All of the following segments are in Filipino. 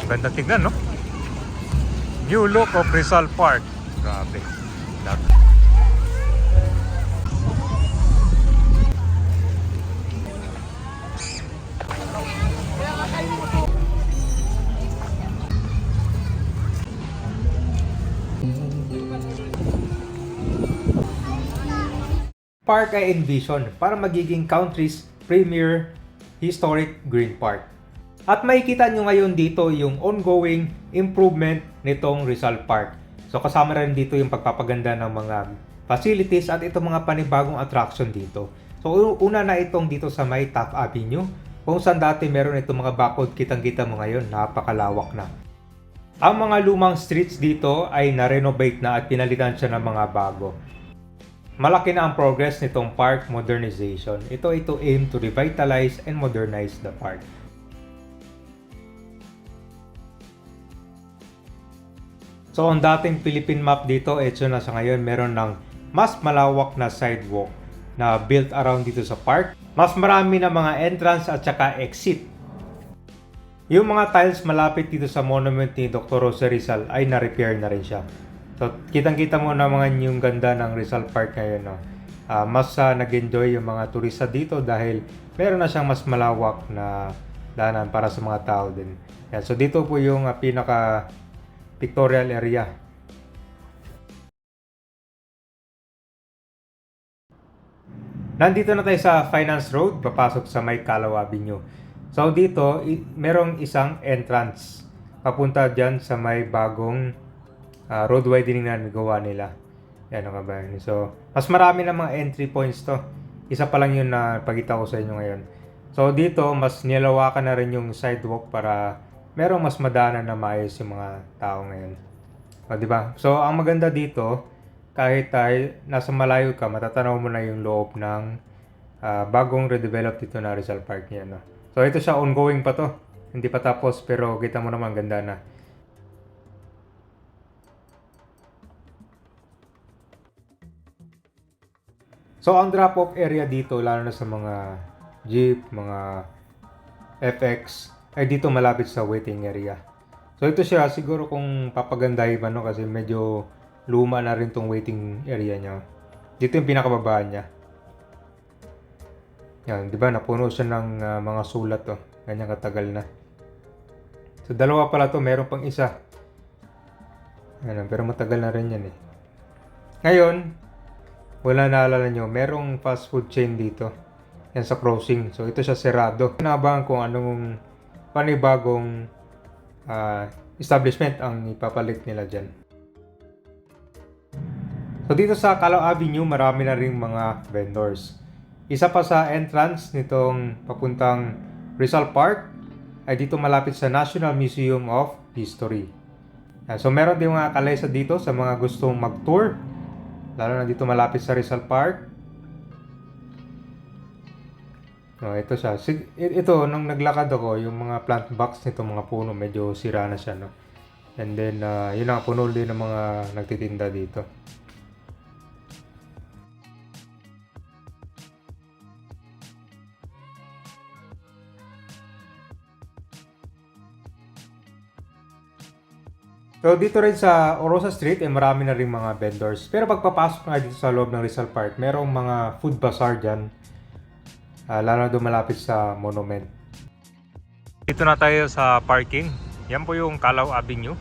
Ganda tignan, no? New look of Rizal Park. Grabe. Park ay envision para magiging country's premier historic green park. At makikita nyo ngayon dito yung ongoing improvement nitong Rizal Park. So kasama rin dito yung pagpapaganda ng mga facilities at itong mga panibagong attraction dito. So una na itong dito sa may Taft Avenue, kung saan dati meron itong mga bakod, kitang-kita mo ngayon, napakalawak na. Ang mga lumang streets dito ay na-renovate na at pinalitan siya ng mga bago. Malaki na ang progress nitong park modernization. Ito aim to revitalize and modernize the park. So ang dating Philippine map dito, ito na sa ngayon, meron ng mas malawak na sidewalk na built around dito sa park. Mas marami na mga entrance at saka exit. Yung mga tiles malapit dito sa monument ni Dr. Jose Rizal ay na-repair na rin siya. So, kitang-kita mo naman yung ganda ng Rizal Park ngayon. No? Mas nag-enjoy yung mga turista dito dahil meron na siyang mas malawak na daanan para sa mga tao din. Yan. So, dito po yung pinaka-pictorial area. Nandito na tayo sa Finance Road, papasok sa may Calao Avenue. So, dito, merong isang entrance papunta dyan sa may bagong road widening na nagawa nila. Yan ang kabayan. So, mas marami na mga entry points to. Isa pa lang yun na pagkita ko sa inyo ngayon. So, dito, mas nilawakan na rin yung sidewalk para merong mas madaanan na maayos yung mga tao ngayon. O, diba? So, ang maganda dito, kahit nasa malayo ka, matatanaw mo na yung loob ng bagong redevelop dito na Rizal Park niya. No? So, ito siya, ongoing pa to. Hindi pa tapos, pero kita mo naman ganda na. So, ang drop-off area dito, lalo na sa mga jeep, mga FX, ay dito malapit sa waiting area. So, ito siya, siguro kung papagandahin pa, no, kasi medyo luma na rin tong waiting area niya. Dito yung pinakababaan niya. Yan, di ba? Napuno siya ng mga sulat, oh. Ganyan katagal na. So, dalawa pala to, meron pang isa. Yan, pero matagal na rin yan, eh. Ngayon, wala naalala nyo, merong fast food chain dito. Yan sa crossing. So, ito siya serado. Naabangan kung anong panibagong establishment ang ipapalit nila dyan. So, dito sa Calao Avenue, marami na rin mga vendors. Isa pa sa entrance nitong papuntang Rizal Park ay dito malapit sa National Museum of History. So, meron din mga kalesa dito sa mga gustong mag-tour. Lalo na dito malapit sa Rizal Park. Ito siya. Ito, nung naglakad ako, yung mga plant box nito, mga puno, medyo sira na siya. No? And then, yun ang puno din ng mga nagtitinda dito. So, dito rin sa Orosa Street, marami na rin mga vendors. Pero pagpapasok nga dito sa loob ng Rizal Park, merong mga food bazaar dyan. Lalo na doon malapit sa monument. Dito na tayo sa parking. Yan po yung Calao Avenue.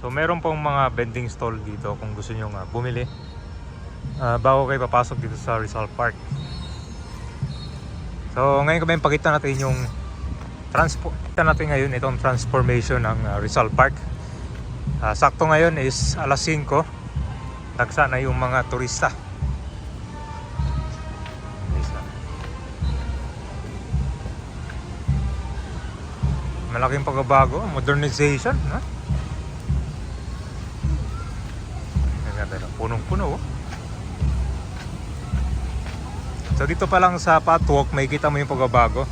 So, meron pong mga vending stall dito kung gusto nyo bumili. Bago kayo papasok dito sa Rizal Park. So, ngayon kami pakita natin yung itong transformation ng Rizal Park. Sakto ngayon is alas 5. Dagsa na yung mga turista. Malaking pagbabago, modernization, no? Punong-puno. So dito pa lang sa patwalk, may kita mo yung pagbabago.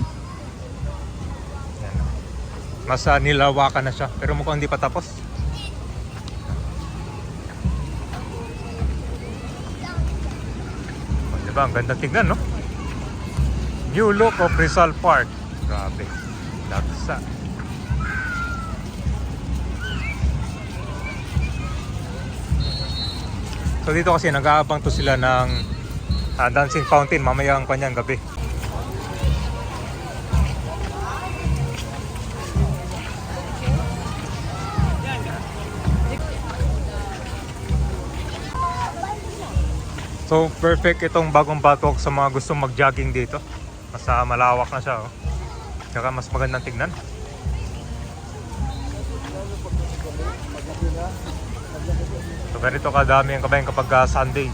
Yan. Mas nilawakan na siya, pero mukhang hindi pa tapos. Diba? Ang ganda tignan, no? New look of Rizal Park. Grabe. Laksa. So dito kasi nag-aabang to sila ng dancing fountain mamayang kanyang gabi. So perfect itong bagong batok sa mga gustong mag-jogging dito. Mas malawak na siya, oh. Tsaka mas magandang tignan. So ganito kadami ang kabayan kapag Sunday.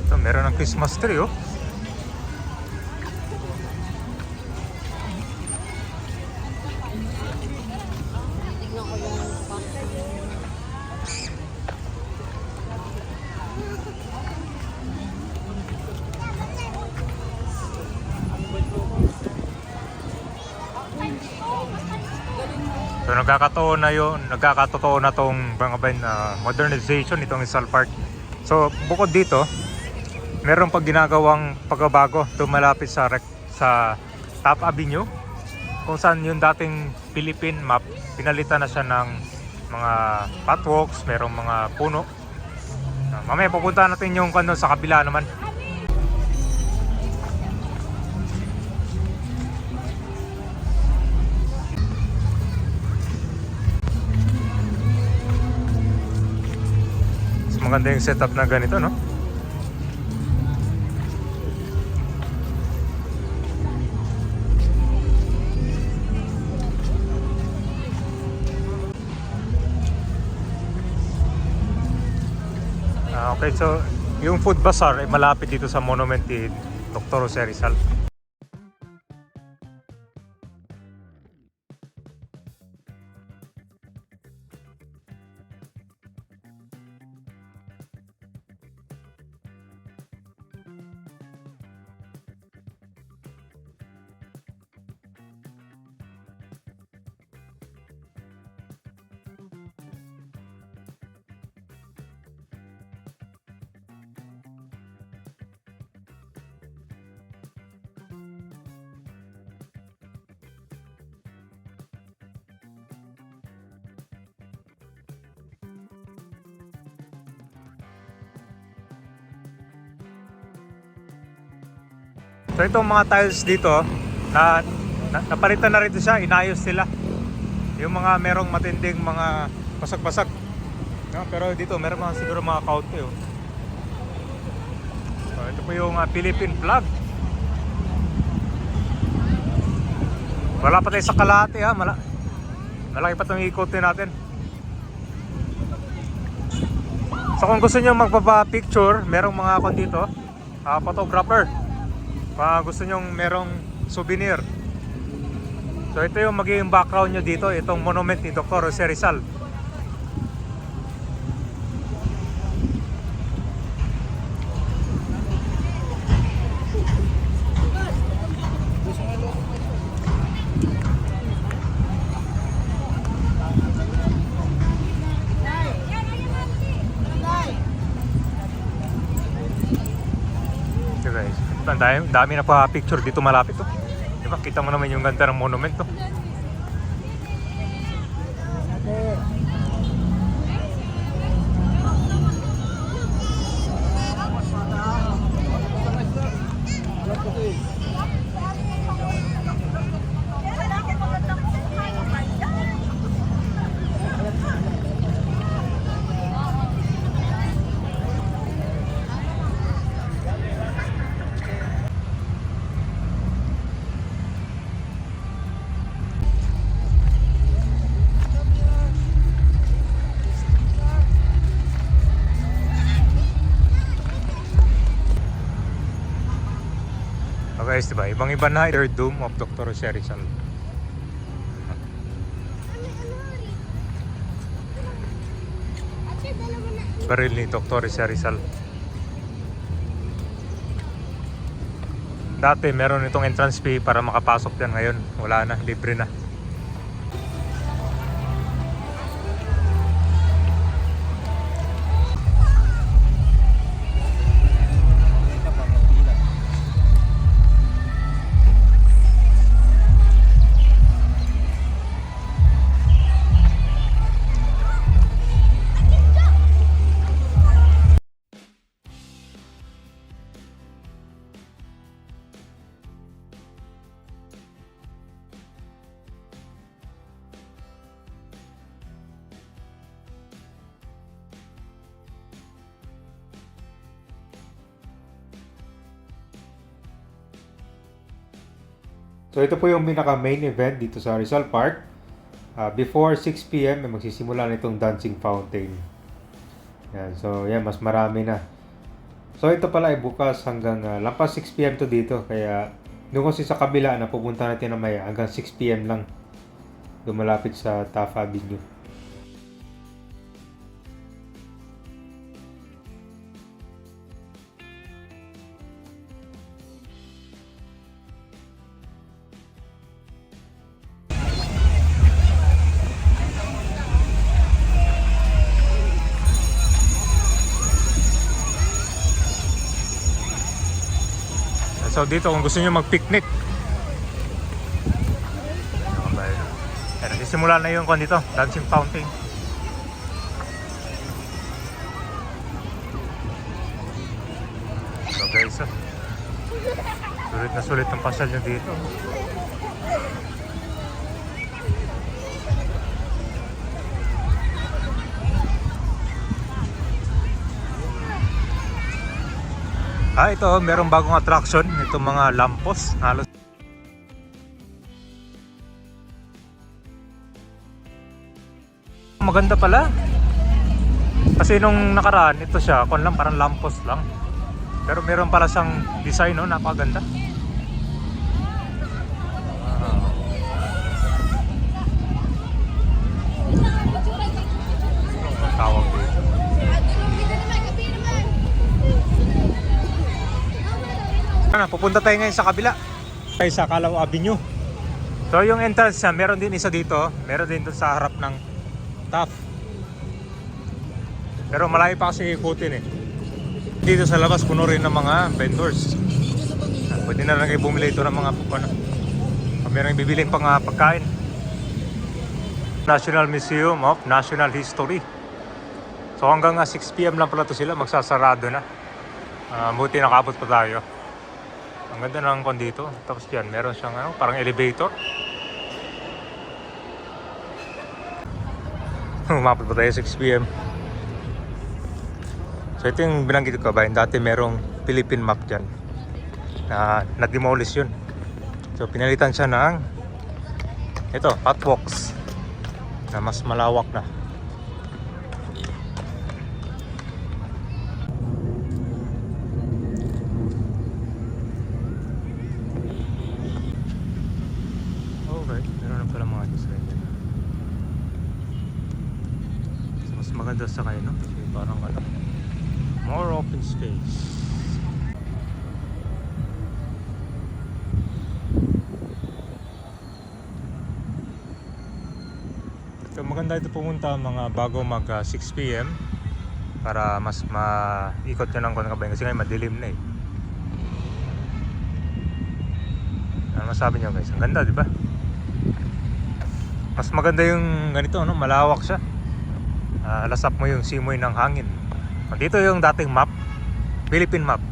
Ito, meron ng Christmas tree, oh. So nagkakatotoo na tong modernization itong Rizal Park. So bukod dito, meron pag ginagawang pagbabago doon malapit sa Top Avenue, kung saan yung dating Philippine map pinalitan na siya ng mga pathwalks, merong mga puno. Mamaya pupunta natin yung kano sa kabila naman. Maganda yung setup na ganito, no? Okay, so yung food bazaar ay malapit dito sa monument ni Dr. Jose Rizal. So itong mga tiles dito napalitan na rin siya, inayos sila. Yung mga merong matinding mga basag-basag, no? Pero dito meron mga siguro mga kaunti, oh. So ito po yung Philippine flag. Wala pa tayo sa kalahati, ha. Malaki pa itong ikotin natin. So kung gusto nyo magpapa-picture, merong mga ako dito, photographer. Gusto nyo merong souvenir. So ito yung magiging background nyo dito, itong monument ni Dr. Jose Rizal. Ang dami na pa picture dito malapit to. Di ba? Kita mo naman yung ganda ng monument to. Okay, guys, diba? Ibang-iba na Third Dome of Dr. Jose Rizal. Baril ni Dr. Jose Rizal. Dati meron itong entrance fee para makapasok yan. Ngayon, wala na. Libre na. So ito po yung pinaka main event dito sa Rizal Park. Before 6 PM may magsisimula na itong dancing fountain. Yan, so yan, mas marami na. So ito pala ay bukas hanggang lampas 6 PM to dito. Kaya doon kasi sa kabila na pupunta natin na maya hanggang 6 PM lang. Doon malapit sa Taft Avenue. So dito kung gusto niyo mag-picnic. Nagsisimula na yung dito, dancing fountain. So guys, sulit na sulit ang pasyal nyo dito. Ito, merong bagong attraction, itong mga lampos, halos maganda pala. Kasi nung nakaraan, ito siya, kon lang parang lampos lang. Pero meron pala siyang design, no, napakaganda. Ang tawag dito. Pupunta tayo ngayon sa kabila, tayo sa Calao Avenue. So yung entrance niya, meron din isa dito, meron din doon sa harap ng Taft. Pero malayo pa kasi ikutin eh. Dito sa labas puno rin ng mga vendors. Pwede na lang kayo bumili ito ng mga kung meron bibilin pang pagkain. National Museum of National History. So hanggang 6 PM lang pala to sila, magsasarado na. Buti nakabot pa tayo. Ang ganda ng dito. Tapos dyan, meron siyang parang elevator. Umabot pa tayo 6 PM. So ito yung binanggit ko ba, dati merong Philippine map dyan na na-demolish yun. So pinalitan siya ng ito, pathwalks na mas malawak na. Maganda sa kayo, no? Kasi parang more open space. So maganda ito pumunta mga bago mag 6 PM para mas maikot nyo ng kabayan kasi ngayon madilim na eh. Ano masabi niyo guys? Ang ganda, di ba? Mas maganda yung ganito, no? Malawak siya. Lasap mo yung simoy ng hangin. Dito yung dating map, Philippine map.